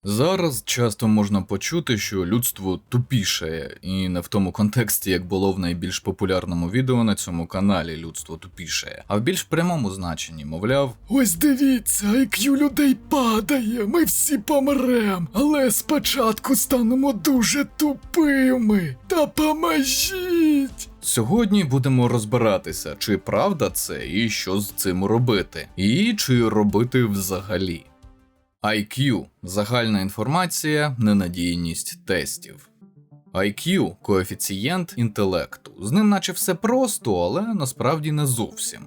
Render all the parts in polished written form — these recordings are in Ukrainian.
Зараз часто можна почути, що людство тупішає, і не в тому контексті, як було в найбільш популярному відео на цьому каналі «Людство тупішає», а в більш прямому значенні, мовляв, ось дивіться, IQ людей падає, ми всі помрем, але спочатку станемо дуже тупими, та поможіть! Сьогодні будемо розбиратися, чи правда це і що з цим робити, і чи робити взагалі. IQ – загальна інформація, ненадійність тестів. IQ – коефіцієнт інтелекту. З ним наче все просто, але насправді не зовсім.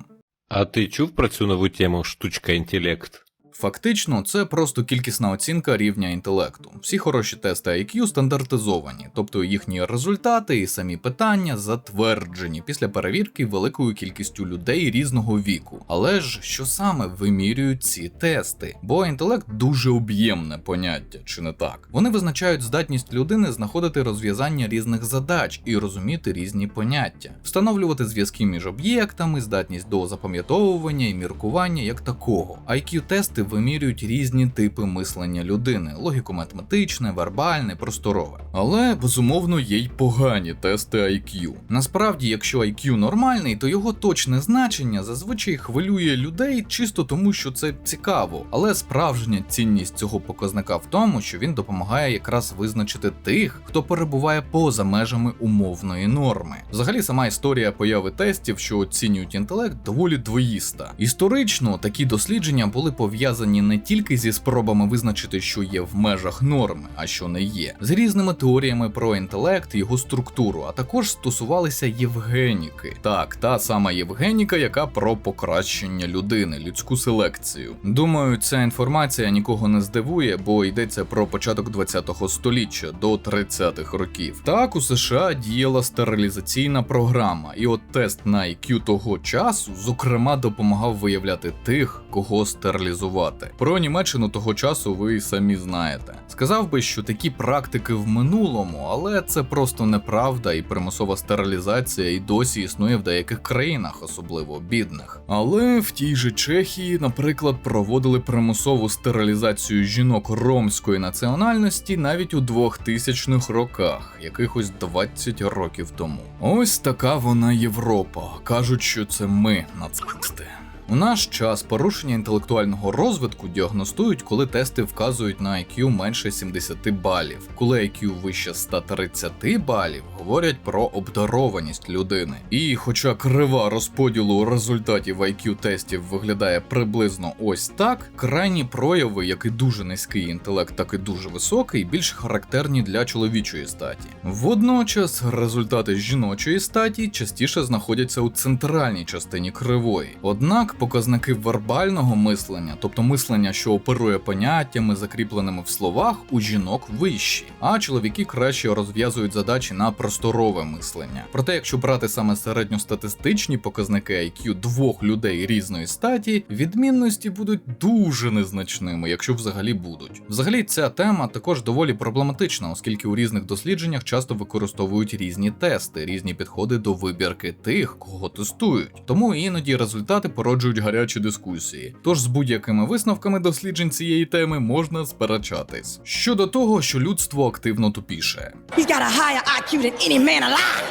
А ти чув про цю нову тему штучка інтелект? Фактично, це просто кількісна оцінка рівня інтелекту. Всі хороші тести IQ стандартизовані, тобто їхні результати і самі питання затверджені після перевірки великою кількістю людей різного віку. Але ж що саме вимірюють ці тести? Бо інтелект дуже об'ємне поняття, чи не так? Вони визначають здатність людини знаходити розв'язання різних задач і розуміти різні поняття, встановлювати зв'язки між об'єктами, здатність до запам'ятовування і міркування як такого. IQ-тести вимірюють різні типи мислення людини: логіко-математичне, вербальне, просторове. Але, безумовно, є й погані тести IQ. Насправді, якщо IQ нормальний, то його точне значення зазвичай хвилює людей чисто тому, що це цікаво. Але справжня цінність цього показника в тому, що він допомагає якраз визначити тих, хто перебуває поза межами умовної норми. Взагалі, сама історія появи тестів, що оцінюють інтелект, доволі двоїста. Історично такі дослідження були пов'язані не тільки зі спробами визначити, що є в межах норми, а що не є, з різними теоріями про інтелект і його структуру, а також стосувалися євгеніки. Так, та сама євгеніка, яка про покращення людини, людську селекцію. Думаю, ця інформація нікого не здивує, бо йдеться про початок 20-го століття, до 30-х років. Так, у США діяла стерилізаційна програма, і от тест на IQ того часу, зокрема, допомагав виявляти тих, кого стерилізувати. Про Німеччину того часу ви самі знаєте. Сказав би, що такі практики в минулому, але це просто неправда, і примусова стерилізація і досі існує в деяких країнах, особливо бідних. Але в тій же Чехії, наприклад, проводили примусову стерилізацію жінок ромської національності навіть у 2000-х роках, якихось 20 років тому. Ось така вона Європа. Кажуть, що це ми нацисти. У наш час порушення інтелектуального розвитку діагностують, коли тести вказують на IQ менше 70 балів. Коли IQ вище 130 балів, говорять про обдарованість людини. І хоча крива розподілу результатів IQ-тестів виглядає приблизно ось так, крайні прояви, як і дуже низький інтелект, так і дуже високий, більш характерні для чоловічої статі. Водночас результати жіночої статі частіше знаходяться у центральній частині кривої. Однак показники вербального мислення, тобто мислення, що оперує поняттями, закріпленими в словах, у жінок вищі, а чоловіки краще розв'язують задачі на просторове мислення. Проте, якщо брати саме середньостатистичні показники IQ двох людей різної статі, відмінності будуть дуже незначними, якщо взагалі будуть. Взагалі, ця тема також доволі проблематична, оскільки у різних дослідженнях часто використовують різні тести, різні підходи до вибірки тих, кого тестують. Тому іноді результати породжують гарячі дискусії. Тож з будь-якими висновками досліджень цієї теми можна сперечатись. Щодо того, що людство активно тупішає. He's got a higher IQ than any man alive.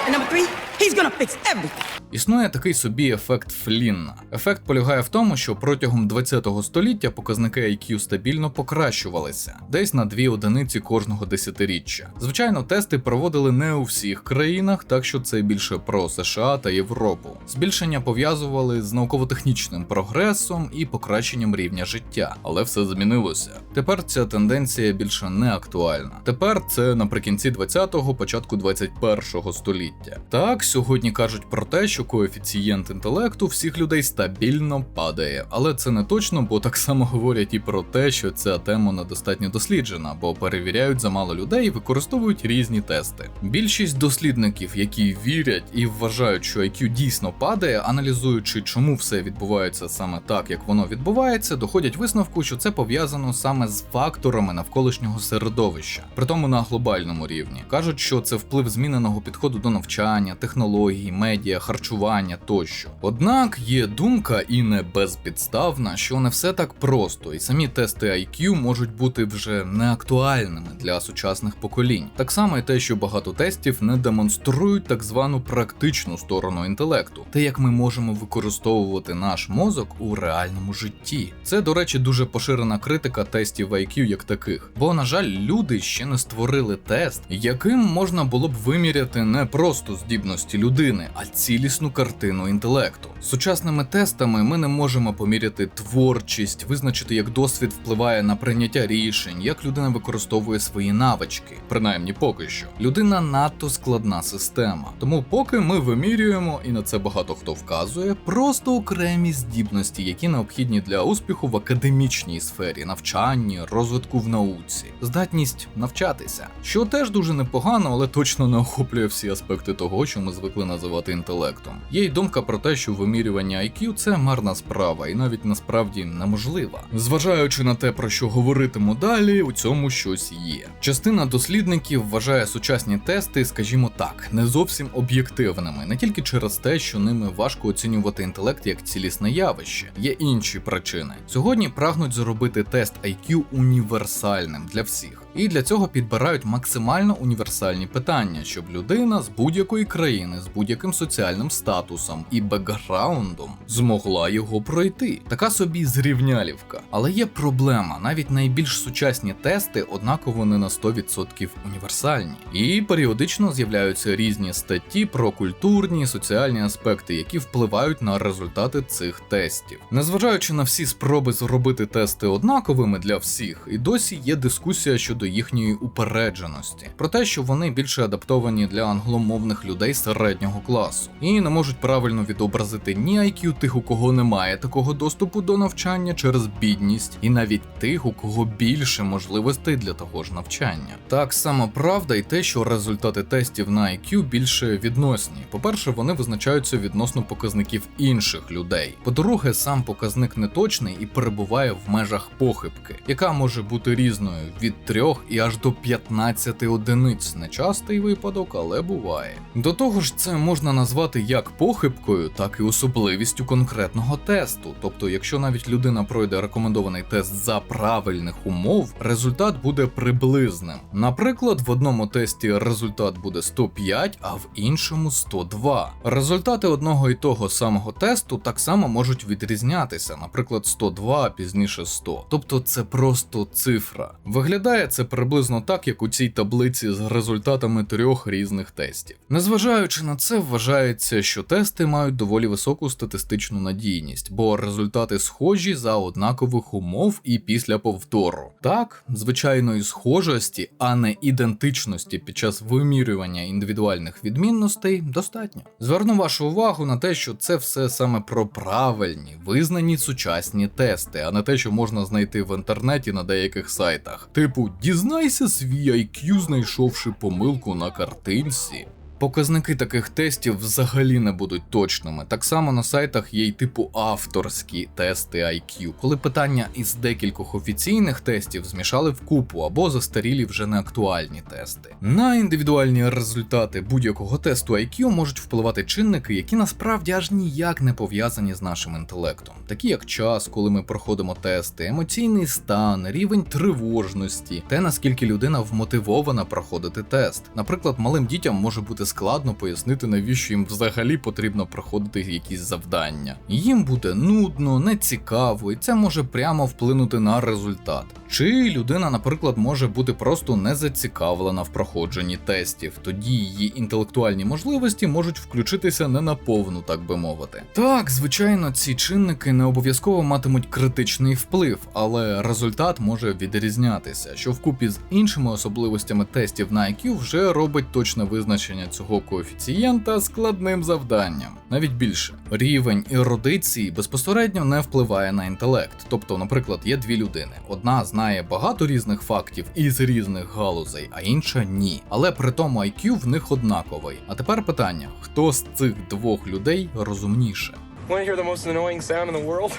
And number 3, he's gonna fix everything. Існує такий собі ефект Флінна. Ефект полягає в тому, що протягом 20-го століття показники IQ стабільно покращувалися, десь на 2 одиниці кожного десятиріччя. Звичайно, тести проводили не у всіх країнах, так що це більше про США та Європу. Збільшення пов'язували з науково-технічним прогресом і покращенням рівня життя, але все змінилося. Тепер ця тенденція більше не актуальна. Тепер це наприкінці 20-го, початку 21-го століття. Так, сьогодні кажуть про те, що коефіцієнт інтелекту всіх людей стабільно падає. Але це не точно, бо так само говорять і про те, що ця тема недостатньо досліджена, бо перевіряють замало людей і використовують різні тести. Більшість дослідників, які вірять і вважають, що IQ дійсно падає, аналізуючи, чому все відбувається саме так, як воно відбувається, доходять висновку, що це пов'язано саме з факторами навколишнього середовища, притому на глобальному рівні. Кажуть, що це вплив зміненого підходу до навчання, технологій, технологій, медіа, харчування тощо. Однак є думка, і не безпідставна, що не все так просто, і самі тести IQ можуть бути вже неактуальними для сучасних поколінь. Так само і те, що багато тестів не демонструють так звану практичну сторону інтелекту, те, як ми можемо використовувати наш мозок у реальному житті. Це, до речі, дуже поширена критика тестів IQ як таких, бо, на жаль, люди ще не створили тест, яким можна було б виміряти не просто здібності людини, а цілісну картину інтелекту. З сучасними тестами ми не можемо поміряти творчість, визначити, як досвід впливає на прийняття рішень, як людина використовує свої навички. Принаймні поки що. Людина надто складна система. Тому поки ми вимірюємо, і на це багато хто вказує, просто окремі здібності, які необхідні для успіху в академічній сфері, навчанні, розвитку в науці. Здатність навчатися. Що теж дуже непогано, але точно не охоплює всі аспекти того, що ми звикли називати інтелектом. Є й думка про те, що вимірювання IQ – це марна справа, і навіть насправді неможлива. Зважаючи на те, про що говоритиму далі, у цьому щось є. Частина дослідників вважає сучасні тести, скажімо так, не зовсім об'єктивними, не тільки через те, що ними важко оцінювати інтелект як цілісне явище. Є інші причини. Сьогодні прагнуть зробити тест IQ універсальним для всіх. І для цього підбирають максимально універсальні питання, щоб людина з будь-якої країни, з будь-яким соціальним статусом і бекграундом змогла його пройти. Така собі зрівнялівка. Але є проблема, навіть найбільш сучасні тести однаково не на 100% універсальні. І періодично з'являються різні статті про культурні і соціальні аспекти, які впливають на результати цих тестів. Незважаючи на всі спроби зробити тести однаковими для всіх, і досі є дискусія щодо їхньої упередженості, про те, що вони більше адаптовані для англомовних людей середнього класу, і не можуть правильно відобразити ні IQ тих, у кого немає такого доступу до навчання через бідність, і навіть тих, у кого більше можливостей для того ж навчання. Так само правда і те, що результати тестів на IQ більше відносні. По-перше, вони визначаються відносно показників інших людей. По-друге, сам показник неточний і перебуває в межах похибки, яка може бути різною від 3 і аж до 15 одиниць. Нечастий випадок, але буває. До того ж, це можна назвати як похибкою, так і особливістю конкретного тесту. Тобто, якщо навіть людина пройде рекомендований тест за правильних умов, результат буде приблизним. Наприклад, в одному тесті результат буде 105, а в іншому 102. Результати одного і того самого тесту так само можуть відрізнятися, наприклад, 102, а пізніше 100. Тобто це просто цифра. Виглядає це приблизно так, як у цій таблиці з результатами 3 різних тестів. Незважаючи на це, вважається, що тести мають доволі високу статистичну надійність, бо результати схожі за однакових умов і після повтору. Так, звичайної схожості, а не ідентичності під час вимірювання індивідуальних відмінностей достатньо. Зверну вашу увагу на те, що це все саме про правильні, визнані сучасні тести, а не те, що можна знайти в інтернеті на деяких сайтах. Типу, дізнайся свій IQ, знайшовши помилку на картинці. Показники таких тестів взагалі не будуть точними. Так само на сайтах є й типу авторські тести IQ, коли питання із декількох офіційних тестів змішали в купу або застарілі вже неактуальні тести. На індивідуальні результати будь-якого тесту IQ можуть впливати чинники, які насправді аж ніяк не пов'язані з нашим інтелектом, такі як час, коли ми проходимо тести, емоційний стан, рівень тривожності, те, наскільки людина вмотивована проходити тест. Наприклад, малим дітям може бути складно пояснити, навіщо їм взагалі потрібно проходити якісь завдання. Їм буде нудно, нецікаво, і це може прямо вплинути на результат. Чи людина, наприклад, може бути просто не зацікавлена в проходженні тестів, тоді її інтелектуальні можливості можуть включитися не наповну, так би мовити. Так, звичайно, ці чинники не обов'язково матимуть критичний вплив, але результат може відрізнятися, що вкупі з іншими особливостями тестів на IQ вже робить точне визначення цього коефіцієнта складним завданням. Навіть більше. Рівень ерудиції безпосередньо не впливає на інтелект. Тобто, наприклад, є дві людини. Одна знає багато різних фактів із різних галузей, а інша ні. Але при тому IQ в них однаковий. А тепер питання, хто з цих двох людей розумніше? Want to hear the most annoying sound in the world?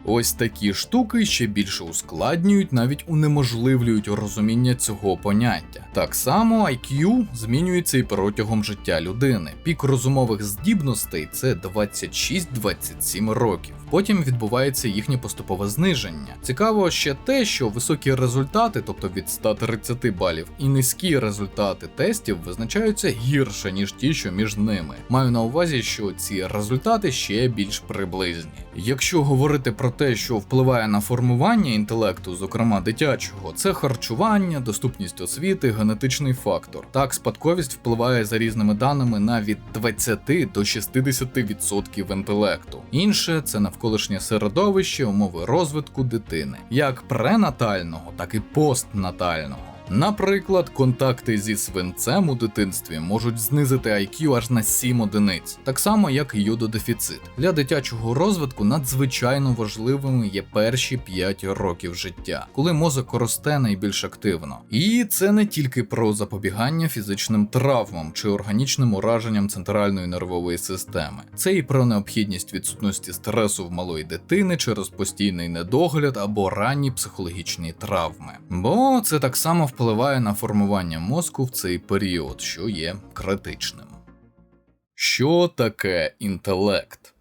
Ось такі штуки ще більше ускладнюють, навіть унеможливлюють розуміння цього поняття. Так само IQ змінюється і протягом життя людини. Пік розумових здібностей – це 26-27 років. Потім відбувається їхнє поступове зниження. Цікаво ще те, що високі результати, тобто від 130 балів, і низькі результати тестів визначаються гірше, ніж ті, що між ними. Маю на увазі, що ці результати ще більш приблизні. Якщо говорити про те, що впливає на формування інтелекту, зокрема дитячого, це харчування, доступність освіти, генетичний фактор. Так, спадковість впливає за різними даними на від 20 до 60% інтелекту. Інше – це навколишнє середовище, умови розвитку дитини, як пренатального, так і постнатального. Наприклад, контакти зі свинцем у дитинстві можуть знизити IQ аж на 7 одиниць, так само як і йододефіцит. Для дитячого розвитку надзвичайно важливими є перші 5 років життя, коли мозок росте найбільш активно. І це не тільки про запобігання фізичним травмам чи органічним ураженням центральної нервової системи. Це і про необхідність відсутності стресу в малої дитини через постійний недогляд або ранні психологічні травми. Бо це так само впливає на формування мозку в цей період, що є критичним. Що таке інтелект?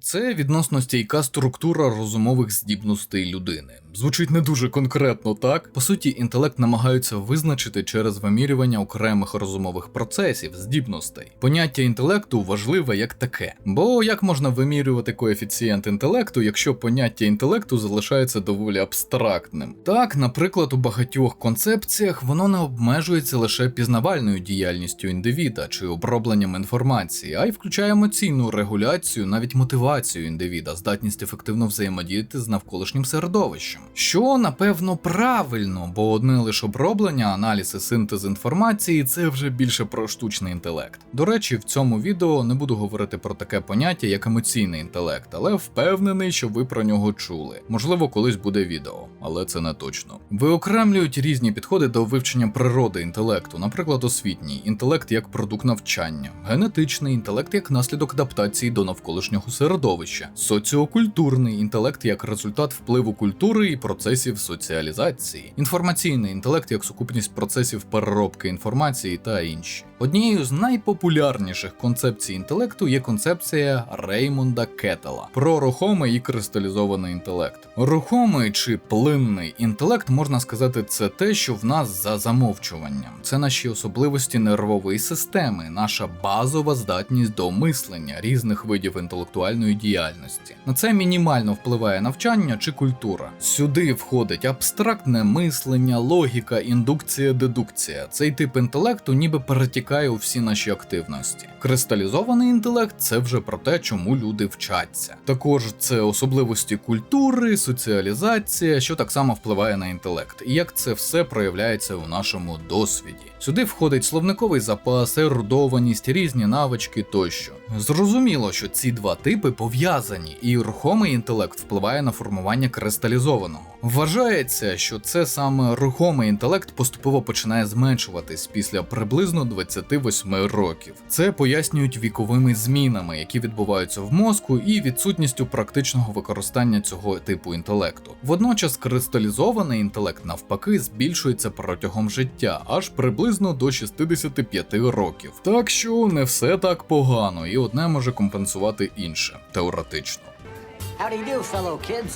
Це відносно стійка структура розумових здібностей людини. Звучить не дуже конкретно, так? По суті, інтелект намагаються визначити через вимірювання окремих розумових процесів, здібностей. Поняття інтелекту важливе як таке. Бо як можна вимірювати коефіцієнт інтелекту, якщо поняття інтелекту залишається доволі абстрактним? Так, наприклад, у багатьох концепціях воно не обмежується лише пізнавальною діяльністю індивіда чи обробленням інформації, а й включає емоційну регуляцію, навіть мотивацію індивіда, здатність ефективно взаємодіяти з навколишнім середовищем. Що, напевно, правильно, бо одне лише оброблення, аналіз і синтез інформації – це вже більше про штучний інтелект. До речі, в цьому відео не буду говорити про таке поняття, як емоційний інтелект, але впевнений, що ви про нього чули. Можливо, колись буде відео, але це не точно. Виокремлюють різні підходи до вивчення природи інтелекту, наприклад, освітній інтелект як продукт навчання, генетичний інтелект як наслідок адаптації до навколишнього середовища, соціокультурний інтелект як результат впливу культури і процесів соціалізації, інформаційний інтелект як сукупність процесів переробки інформації та інші. Однією з найпопулярніших концепцій інтелекту є концепція Реймонда Кеттела про рухомий і кристалізований інтелект. Рухомий чи плинний інтелект, можна сказати, це те, що в нас за замовчуванням. Це наші особливості нервової системи, наша базова здатність до мислення різних видів інтелектуальної діяльності. На це мінімально впливає навчання чи культура. Сюди входить абстрактне мислення, логіка, індукція, дедукція. Цей тип інтелекту ніби перетікає у всі наші активності. Кристалізований інтелект – це вже про те, чому люди вчаться. Також це особливості культури, соціалізація, що так само впливає на інтелект, і як це все проявляється у нашому досвіді. Сюди входить словниковий запас, ерудованість, різні навички тощо. Зрозуміло, що ці два типи пов'язані, і рухомий інтелект впливає на формування кристалізованого. Вважається, що це саме рухомий інтелект поступово починає зменшуватись після приблизно 28 років. Це пояснюють віковими змінами, які відбуваються в мозку, і відсутністю практичного використання цього типу інтелекту. Водночас кристалізований інтелект навпаки збільшується протягом життя, аж приблизно до 65 років. Так що не все так погано, і одне може компенсувати інше, теоретично.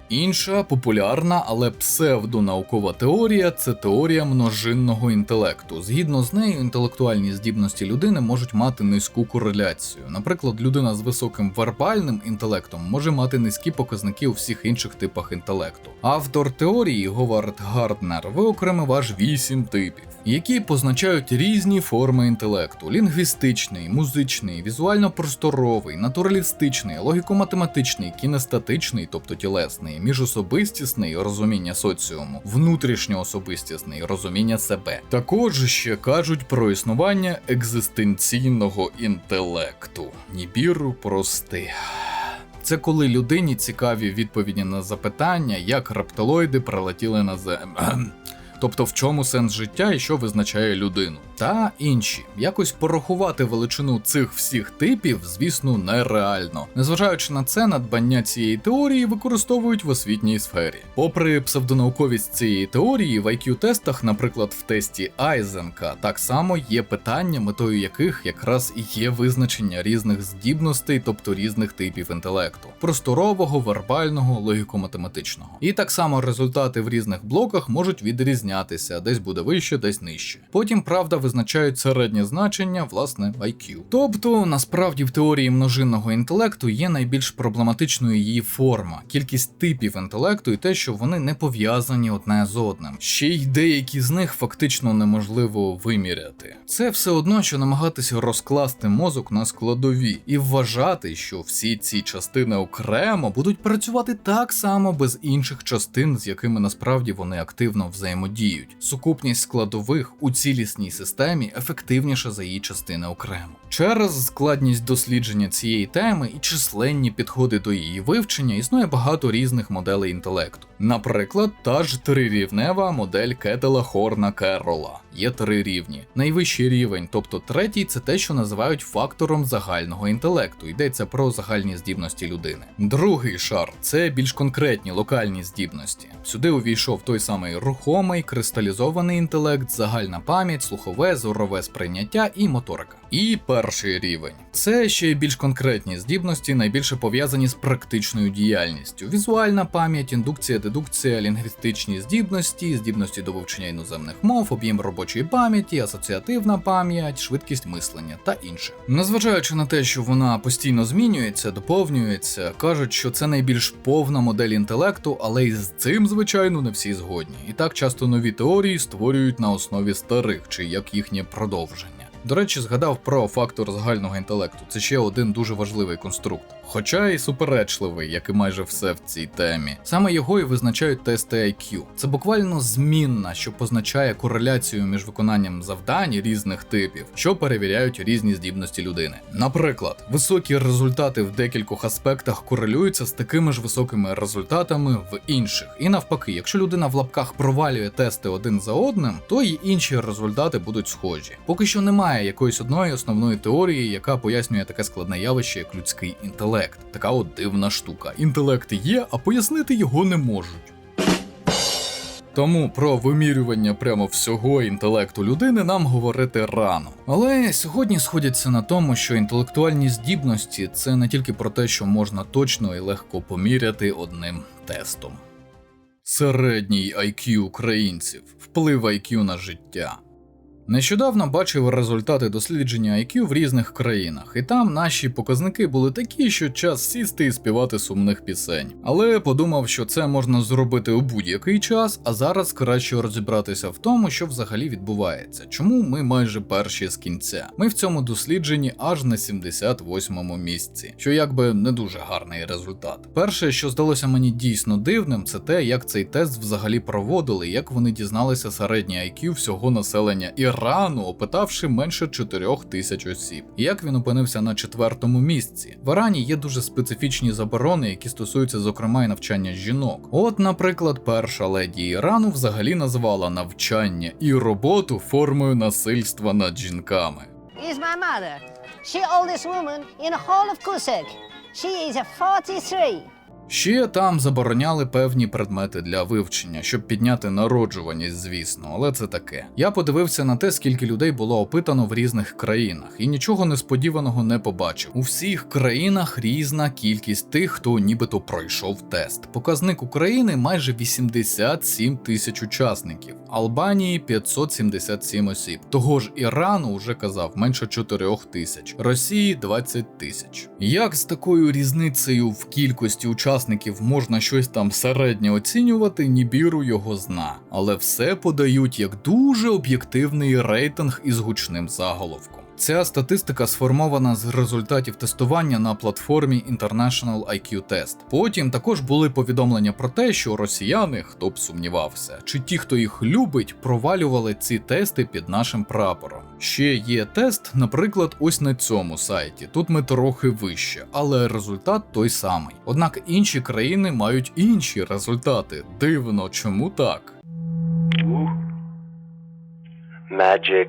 Інша популярна, але псевдонаукова теорія – це теорія множинного інтелекту. Згідно з нею, інтелектуальні здібності людини можуть мати низьку кореляцію. Наприклад, людина з високим вербальним інтелектом може мати низькі показники у всіх інших типах інтелекту. Автор теорії Говард Гарднер виокремив аж 8 типів, які позначають різні форми інтелекту: лінгвістичний, музичний, візуально-просторовий, натуралістичний, логіко-математичний, кінестатичний, тобто тілесний, міжособистісний, розуміння соціуму, внутрішньоособистісний, розуміння себе. Також ще кажуть про існування екзистенційного інтелекту. Нібіру прости. Це коли людині цікаві відповіді на запитання, як рептилоїди прилетіли на Землю. тобто в чому сенс життя і що визначає людину, та інші. Якось порахувати величину цих всіх типів, звісно, нереально. Незважаючи на це, надбання цієї теорії використовують в освітній сфері. Попри псевдонауковість цієї теорії, в IQ-тестах, наприклад, в тесті Айзенка, так само є питання, метою яких якраз і є визначення різних здібностей, тобто різних типів інтелекту: просторового, вербального, логіко-математичного. І так само результати в різних блоках можуть відрізнятися, десь буде вище, десь нижче. Потім, правда, визначають середнє значення, власне, IQ. Тобто, насправді в теорії множинного інтелекту є найбільш проблематичною її форма, кількість типів інтелекту і те, що вони не пов'язані одне з одним. Ще й деякі з них фактично неможливо виміряти. Це все одно, що намагатися розкласти мозок на складові і вважати, що всі ці частини окремо будуть працювати так само без інших частин, з якими насправді вони активно взаємодіють. Сукупність складових у цілісній системі ефективніша за її частини окремо. Через складність дослідження цієї теми і численні підходи до її вивчення існує багато різних моделей інтелекту. Наприклад, та ж трирівнева модель Кетела-Хорна-Керрола. Є 3 рівні. Найвищий рівень, тобто третій, це те, що називають фактором загального інтелекту. Йдеться про загальні здібності людини. Другий шар – це більш конкретні локальні здібності. Сюди увійшов той самий рухомий, кристалізований інтелект, загальна пам'ять, слухове, зорове сприйняття і моторика. І перший рівень – це ще більш конкретні здібності, найбільше пов'язані з практичною діяльністю. Візуальна пам'ять, індукція, дедукція, лінгвістичні здібності, здібності до вивчення іноземних мов, об'єм робочої пам'яті, асоціативна пам'ять, швидкість мислення та інше. Незважаючи на те, що вона постійно змінюється, доповнюється, кажуть, що це найбільш повна модель інтелекту, але і з цим, звичайно, не всі згодні. І так часто нові теорії створюють на основі старих, чи як їхнє продовження. До речі, згадав про фактор загального інтелекту. Це ще один дуже важливий конструкт. Хоча і суперечливий, як і майже все в цій темі. Саме його і визначають тести IQ. Це буквально змінна, що позначає кореляцію між виконанням завдань різних типів, що перевіряють різні здібності людини. Наприклад, високі результати в декількох аспектах корелюються з такими ж високими результатами в інших. І навпаки, якщо людина в лапках провалює тести один за одним, то й інші результати будуть схожі. Поки що немає якоїсь одної основної теорії, яка пояснює таке складне явище, як людський інтелект. Така от дивна штука. Інтелект є, а пояснити його не можуть. Тому про вимірювання прямо всього інтелекту людини нам говорити рано. Але сьогодні сходяться на тому, що інтелектуальні здібності – це не тільки про те, що можна точно і легко поміряти одним тестом. Середній IQ українців. Вплив IQ на життя. Нещодавно бачив результати дослідження IQ в різних країнах, і там наші показники були такі, що час сісти і співати сумних пісень. Але подумав, що це можна зробити у будь-який час, а зараз краще розібратися в тому, що взагалі відбувається. Чому ми майже перші з кінця? Ми в цьому дослідженні аж на 78-му місці, що якби не дуже гарний результат. Перше, що здалося мені дійсно дивним, це те, як цей тест взагалі проводили, як вони дізналися середній IQ всього населення Ірану, опитавши менше 4000 осіб. І як він опинився на 4-му місці? В Ірані є дуже специфічні заборони, які стосуються зокрема і навчання жінок. От, наприклад, перша леді Ірану взагалі назвала навчання і роботу формою насильства над жінками. Is my mother. She oldest woman in the whole of Cusek. She is a 43. Ще там забороняли певні предмети для вивчення, щоб підняти народжуваність, звісно, але це таке. Я подивився на те, скільки людей було опитано в різних країнах, і нічого несподіваного не побачив. У всіх країнах різна кількість тих, хто нібито пройшов тест. Показник України майже 87 тисяч учасників, Албанії 577 осіб. Того ж Ірану, уже казав, менше 4 тисяч, Росії 20 тисяч. Як з такою різницею в кількості учасників можна щось там середньо оцінювати, Нібіру його зна. Але все подають як дуже об'єктивний рейтинг із гучним заголовком. Ця статистика сформована з результатів тестування на платформі International IQ Test. Потім також були повідомлення про те, що росіяни, хто б сумнівався, чи ті, хто їх любить, провалювали ці тести під нашим прапором. Ще є тест, наприклад, ось на цьому сайті. Тут ми трохи вище, але результат той самий. Однак інші країни мають інші результати. Дивно, чому так? Magic.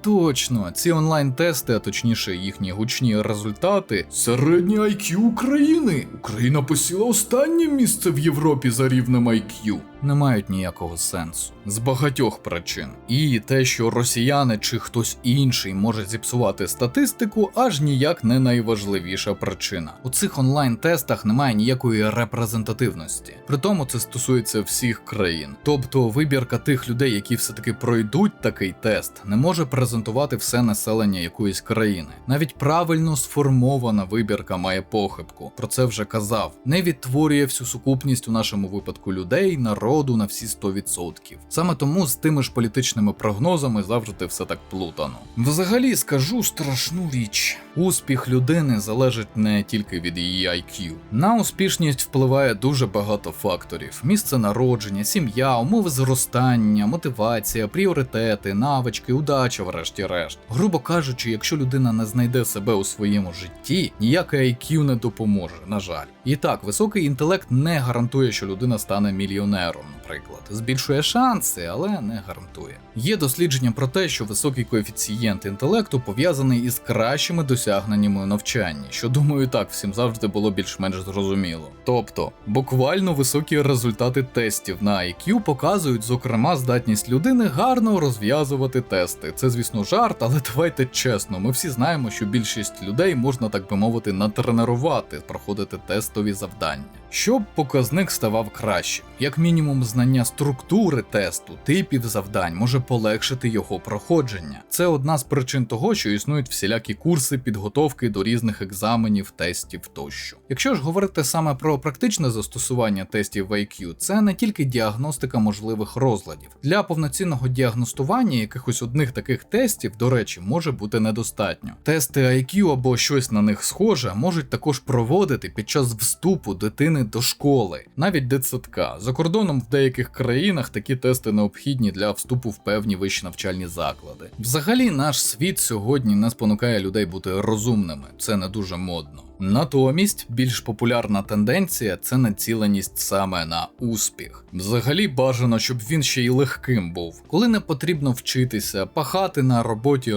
Точно, ці онлайн-тести, а точніше їхні гучні результати. Середнє IQ України. Україна посіла останнє місце в Європі за рівнем IQ. Не мають ніякого сенсу. З багатьох причин. І те, що росіяни чи хтось інший може зіпсувати статистику, аж ніяк не найважливіша причина. У цих онлайн-тестах немає ніякої репрезентативності. Притому це стосується всіх країн. Тобто вибірка тих людей, які все-таки пройдуть такий тест, не може презентувати все населення якоїсь країни. Навіть правильно сформована вибірка має похибку. Про це вже казав. Не відтворює всю сукупність у нашому випадку людей, народу на всі 100%. Саме тому з тими ж політичними прогнозами завжди все так плутано. Взагалі скажу страшну річ. Успіх людини залежить не тільки від її IQ. На успішність впливає дуже багато факторів: місце народження, сім'я, умови зростання, мотивація, пріоритети, навички, удача, врешті-решт. Грубо кажучи, якщо людина не знайде себе у своєму житті, ніяке IQ не допоможе, на жаль. І так, високий інтелект не гарантує, що людина стане мільйонером, наприклад. Збільшує шанси, але не гарантує. Є дослідження про те, що високий коефіцієнт інтелекту пов'язаний із кращими досягненнями у навчанні, що, думаю, так всім завжди було більш-менш зрозуміло. Тобто, буквально високі результати тестів на IQ показують, зокрема, здатність людини гарно розв'язувати тести. Це, звісно, жарт, але давайте чесно, ми всі знаємо, що більшість людей можна, так би мовити, натренувати, проходити тестові завдання. Щоб показник ставав кращим. Як мінімум, знання структури тесту, типів завдань може полегшити його проходження. Це одна з причин того, що існують всілякі курси підготовки до різних екзаменів, тестів тощо. Якщо ж говорити саме про практичне застосування тестів в IQ, це не тільки діагностика можливих розладів. Для повноцінного діагностування якихось одних таких тестів, до речі, може бути недостатньо. Тести IQ або щось на них схоже можуть також проводити під час вступу дитини до школи, навіть дитсадка. За кордоном в деяких країнах такі тести необхідні для вступу в певні вищі навчальні заклади. Взагалі, наш світ сьогодні не спонукає людей бути розумними, це не дуже модно. Натомість, більш популярна тенденція – це націленість саме на успіх. Взагалі бажано, щоб він ще й легким був. Коли не потрібно вчитися, пахати на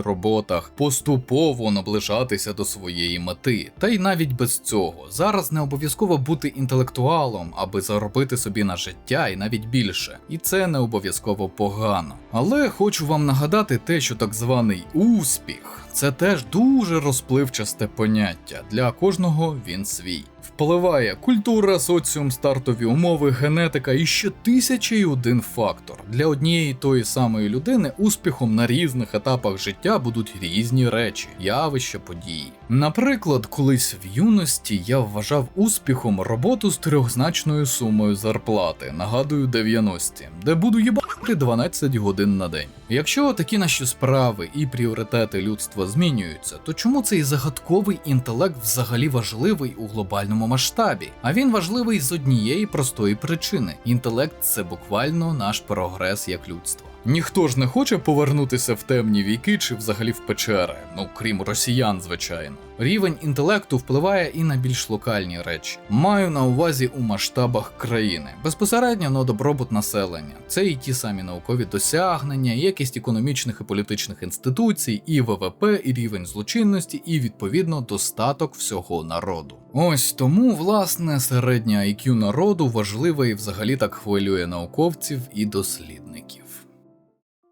роботах, поступово наближатися до своєї мети. Та й навіть без цього. Зараз не обов'язково бути інтелектуалом, аби заробити собі на життя і навіть більше. І це не обов'язково погано. Але хочу вам нагадати те, що так званий успіх – це теж дуже розпливчасте поняття. Для кожного він свій. Впливає культура, соціум, стартові умови, генетика і ще 1001 фактор. Для однієї тої самої людини успіхом на різних етапах життя будуть різні речі, явища, події. Наприклад, колись в юності я вважав успіхом роботу з трьохзначною сумою зарплати, нагадую 90-ті, де буду їбати 12 годин на день. Якщо такі наші справи і пріоритети людства змінюються, то чому цей загадковий інтелект взагалі важливий у глобальному масштабі? А він важливий з однієї простої причини. Інтелект – це буквально наш прогрес як людство. Ніхто ж не хоче повернутися в темні віки чи взагалі в печери, крім росіян, звичайно. Рівень інтелекту впливає і на більш локальні речі. Маю на увазі у масштабах країни, безпосередньо на добробут населення. Це і ті самі наукові досягнення, і якість економічних і політичних інституцій, і ВВП, і рівень злочинності, і відповідно достаток всього народу. Ось тому, власне, середнє IQ народу важливе і взагалі так хвилює науковців і дослідників.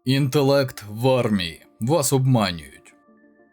Інтелект в армії. Вас обманюють.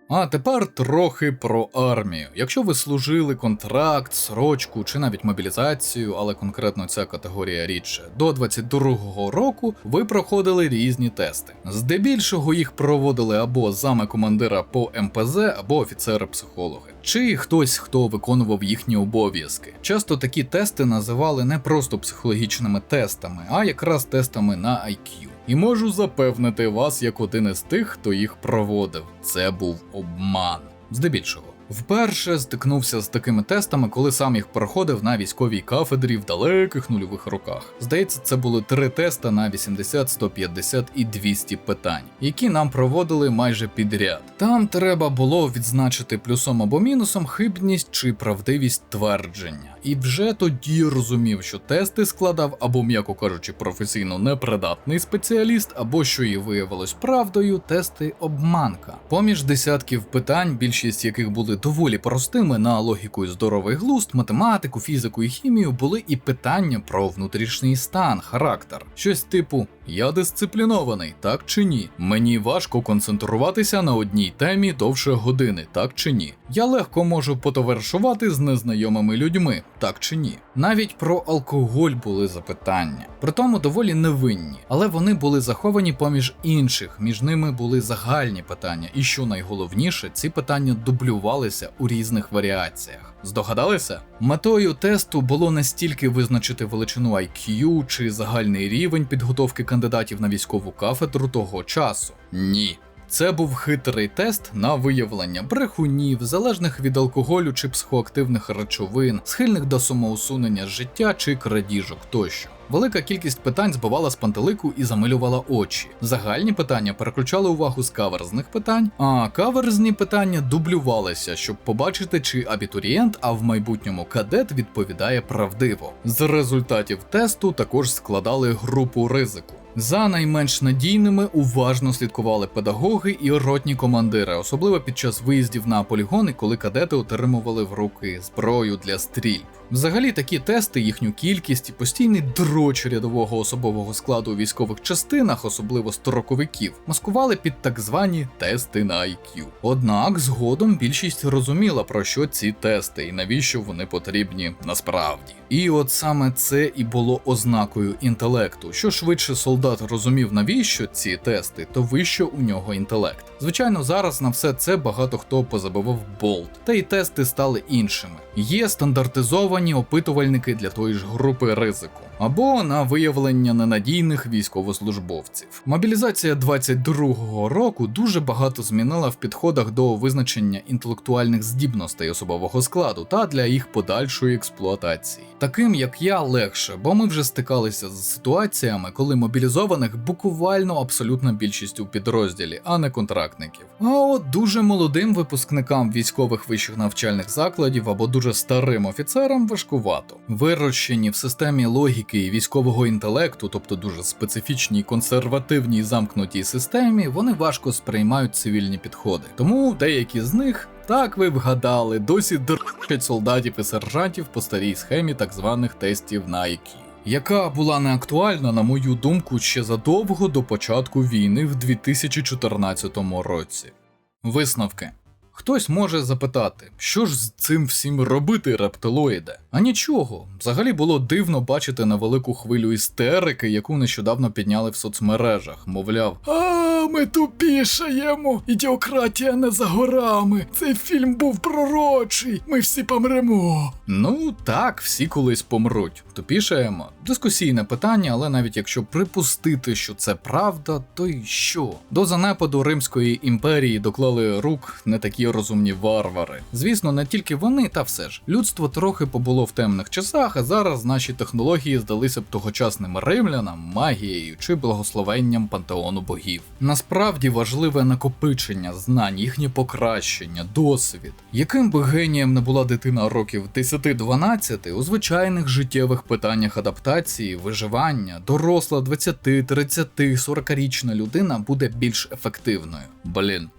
А тепер трохи про армію. Якщо ви служили контракт, срочку чи навіть мобілізацію, але конкретно ця категорія рідше, до 22-го року ви проходили різні тести. Здебільшого їх проводили або зами командира по МПЗ, або офіцери-психологи. Чи хтось, хто виконував їхні обов'язки. Часто такі тести називали не просто психологічними тестами, а якраз тестами на IQ. І можу запевнити вас, як один із тих, хто їх проводив. Це був обман. Здебільшого. Вперше стикнувся з такими тестами, коли сам їх проходив на військовій кафедрі в далеких нульових роках. Здається, це були 3 тести на 80, 150 і 200 питань, які нам проводили майже підряд. Там треба було відзначити плюсом або мінусом хибність чи правдивість твердження. І вже тоді розумів, що тести складав або, м'яко кажучи, професійно непридатний спеціаліст, або, що і виявилось правдою, тести обманка. Поміж десятків питань, більшість яких були доволі простими на логіку і здоровий глузд, математику, фізику і хімію, були і питання про внутрішній стан, характер. Щось типу «Я дисциплінований, так чи ні? Мені важко концентруватися на одній темі довше години, так чи ні? Я легко можу потоваришувати з незнайомими людьми, так чи ні?» Навіть про алкоголь були запитання. Притому доволі невинні, але вони були заховані поміж інших, між ними були загальні питання, і що найголовніше, ці питання дублювалися у різних варіаціях. Здогадалися? Метою тесту було не стільки визначити величину IQ чи загальний рівень підготовки кандидатів на військову кафедру того часу. Ні. Це був хитрий тест на виявлення брехунів, залежних від алкоголю чи психоактивних речовин, схильних до самоусунення з життя чи крадіжок тощо. Велика кількість питань збивала з пантелику і замилювала очі. Загальні питання переключали увагу з каверзних питань, а каверзні питання дублювалися, щоб побачити, чи абітурієнт, а в майбутньому кадет відповідає правдиво. З результатів тесту також складали групу ризику. За найменш надійними уважно слідкували педагоги і ротні командири, особливо під час виїздів на полігони, коли кадети отримували в руки зброю для стрільб. Взагалі такі тести, їхню кількість і постійний дроч рядового особового складу у військових частинах, особливо строковиків, маскували під так звані тести на IQ. Однак згодом більшість розуміла, про що ці тести і навіщо вони потрібні насправді. І от саме це і було ознакою інтелекту. Що швидше солдат розумів, навіщо ці тести, то вище у нього інтелект. Звичайно, зараз на все це багато хто позабивав болт, та й тести стали іншими. Є стандартизовані опитувальники для тої ж групи ризику, або на виявлення ненадійних військовослужбовців. Мобілізація 22-го року дуже багато змінила в підходах до визначення інтелектуальних здібностей особового складу та для їх подальшої експлуатації. Таким як я легше, бо ми вже стикалися з ситуаціями, коли мобілізованих буквально абсолютна більшість у підрозділі, а не контрактників. А от дуже молодим випускникам військових вищих навчальних закладів або дуже старим офіцерам важкувато. Вирощені в системі логіки і військового інтелекту, тобто дуже специфічній, консервативній замкнутій системі, вони важко сприймають цивільні підходи. Тому деякі з них, так ви вгадали, досі дрочать солдатів і сержантів по старій схемі так званих тестів на IQ, яка була не актуальна, на мою думку, ще задовго до початку війни в 2014 році. Висновки. Хтось може запитати, що ж з цим всім робити, рептилоїде? А нічого, взагалі було дивно бачити невелику хвилю істерики, яку нещодавно підняли в соцмережах, мовляв, ми тупішаємо, ідіократія не за горами, цей фільм був пророчий, ми всі помремо. Ну так, всі колись помруть. Тупішаємо? Дискусійне питання, але навіть якщо припустити, що це правда, то й що? До занепаду Римської імперії доклали рук не такі розумні варвари. Звісно, не тільки вони, та все ж. Людство трохи побуло в темних часах, а зараз наші технології здалися б тогочасним римлянам, магією чи благословенням пантеону богів. Насправді важливе накопичення знань, їхнє покращення, досвід. Яким би генієм не була дитина років 10-12, у звичайних життєвих питаннях адаптації, виживання, доросла 20, 30, 40-річна людина буде більш ефективною.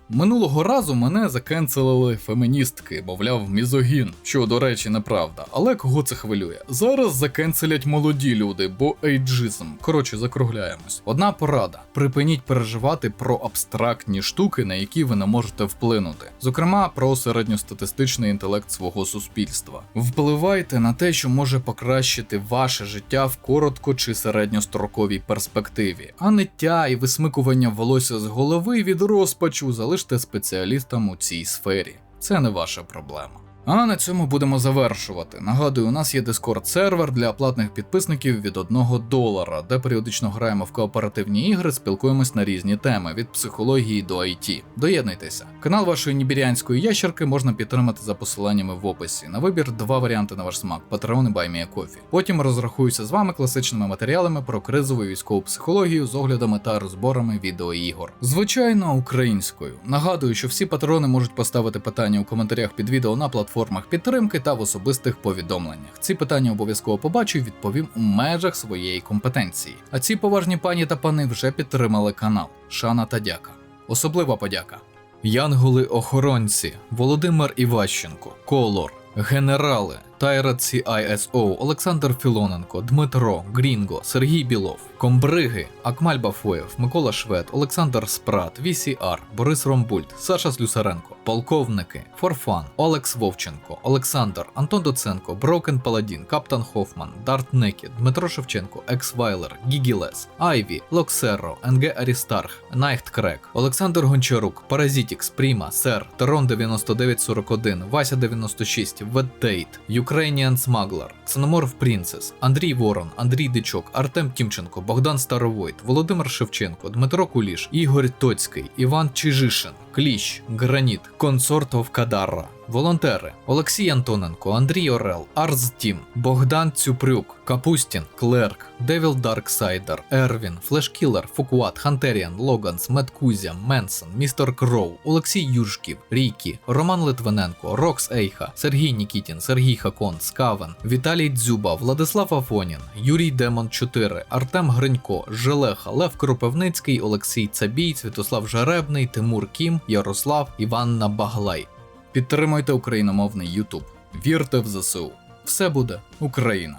Минулого разу мене закенселили феміністки, мовляв, мізогін, що, до речі, неправда. Але кого це хвилює? Зараз закенселять молоді люди, бо ейджизм. Коротше, закругляємось. Одна порада. Припиніть переживати про абстрактні штуки, на які ви не можете вплинути. Зокрема, про середньостатистичний інтелект свого суспільства. Впливайте на те, що може покращити ваше життя в коротко- чи середньостроковій перспективі. А ниття і висмикування волосся з голови від розпачу залиште спеціалістам у цій сфері. Це не ваша проблема. А на цьому будемо завершувати. Нагадую, у нас є Discord-сервер для платних підписників від $1, де періодично граємо в кооперативні ігри, спілкуємось на різні теми, від психології до IT. Доєднуйтеся. Канал вашої нібіріанської ящерки можна підтримати за посиланнями в описі. На вибір 2 варіанти на ваш смак: Patreon і BuyMeACoffee. Потім розрахуюся з вами класичними матеріалами про кризову і військову психологію з оглядами та розборами відеоігор. Звичайно, українською. Нагадую, що всі патрони можуть поставити питання у коментарях під відео на платформах підтримки та в особистих повідомленнях. Ці питання обов'язково побачу і відповім у межах своєї компетенції. А ці поважні пані та пани вже підтримали канал. Шана та дяка. Особлива подяка. Янголи-охоронці, Володимир Іващенко, Колор, Генерали, Тайрат CISO, Олександр Філоненко, Дмитро, Грінго, Сергій Білов, Комбриги, Акмаль Бафоєв, Микола Швед, Олександр Спрат, VCR, Борис Ромбульт, Саша Слюсаренко, полковники, Форфан, Олекс Вовченко, Олександр, Антон Доценко, Броукен Паладін, Каптан Хофман, Дарт Некі, Дмитро Шевченко, Екс-Вайлер, Гігілес, Айві, Локсерро, НГ Арістарх, Найхт Крек, Олександр Гончарук, Паразітікс, Пріма, Сер, Терон 9941, Вася 96, Ведтейт, Ukrainian Smuggler, Циноморф Принцес, Андрій Ворон, Андрій Дичок, Артем Тімченко, Богдан Старовойт, Володимир Шевченко, Дмитро Куліш, Ігор Тоцький, Іван Чижишин, Кліщ, Граніт, Консорт of Кадарра, волонтери: Олексій Антоненко, Андрій Орел, Арз Тім, Богдан Цюпрюк, Капустін, Клерк, Девіл Дарксайдер, Ервін, Флешкілер, Фукуат, Хантеріан, Логанс, Медкузя, Менсон, Містер Кроу, Олексій Юшків, Рікі, Роман Литвиненко, Рокс Ейха, Сергій Нікітін, Сергій Хакон, Скавен, Віталій Дзюба, Владислав Афонін, Юрій Демон 4, Артем Гринько, Желеха, Лев Кропивницький, Олексій Цабій, Святослав Жеребний, Тимур Кім, Ярослав, Іванна Баглай. Підтримуйте україномовний YouTube. Вірте в ЗСУ. Все буде Україна.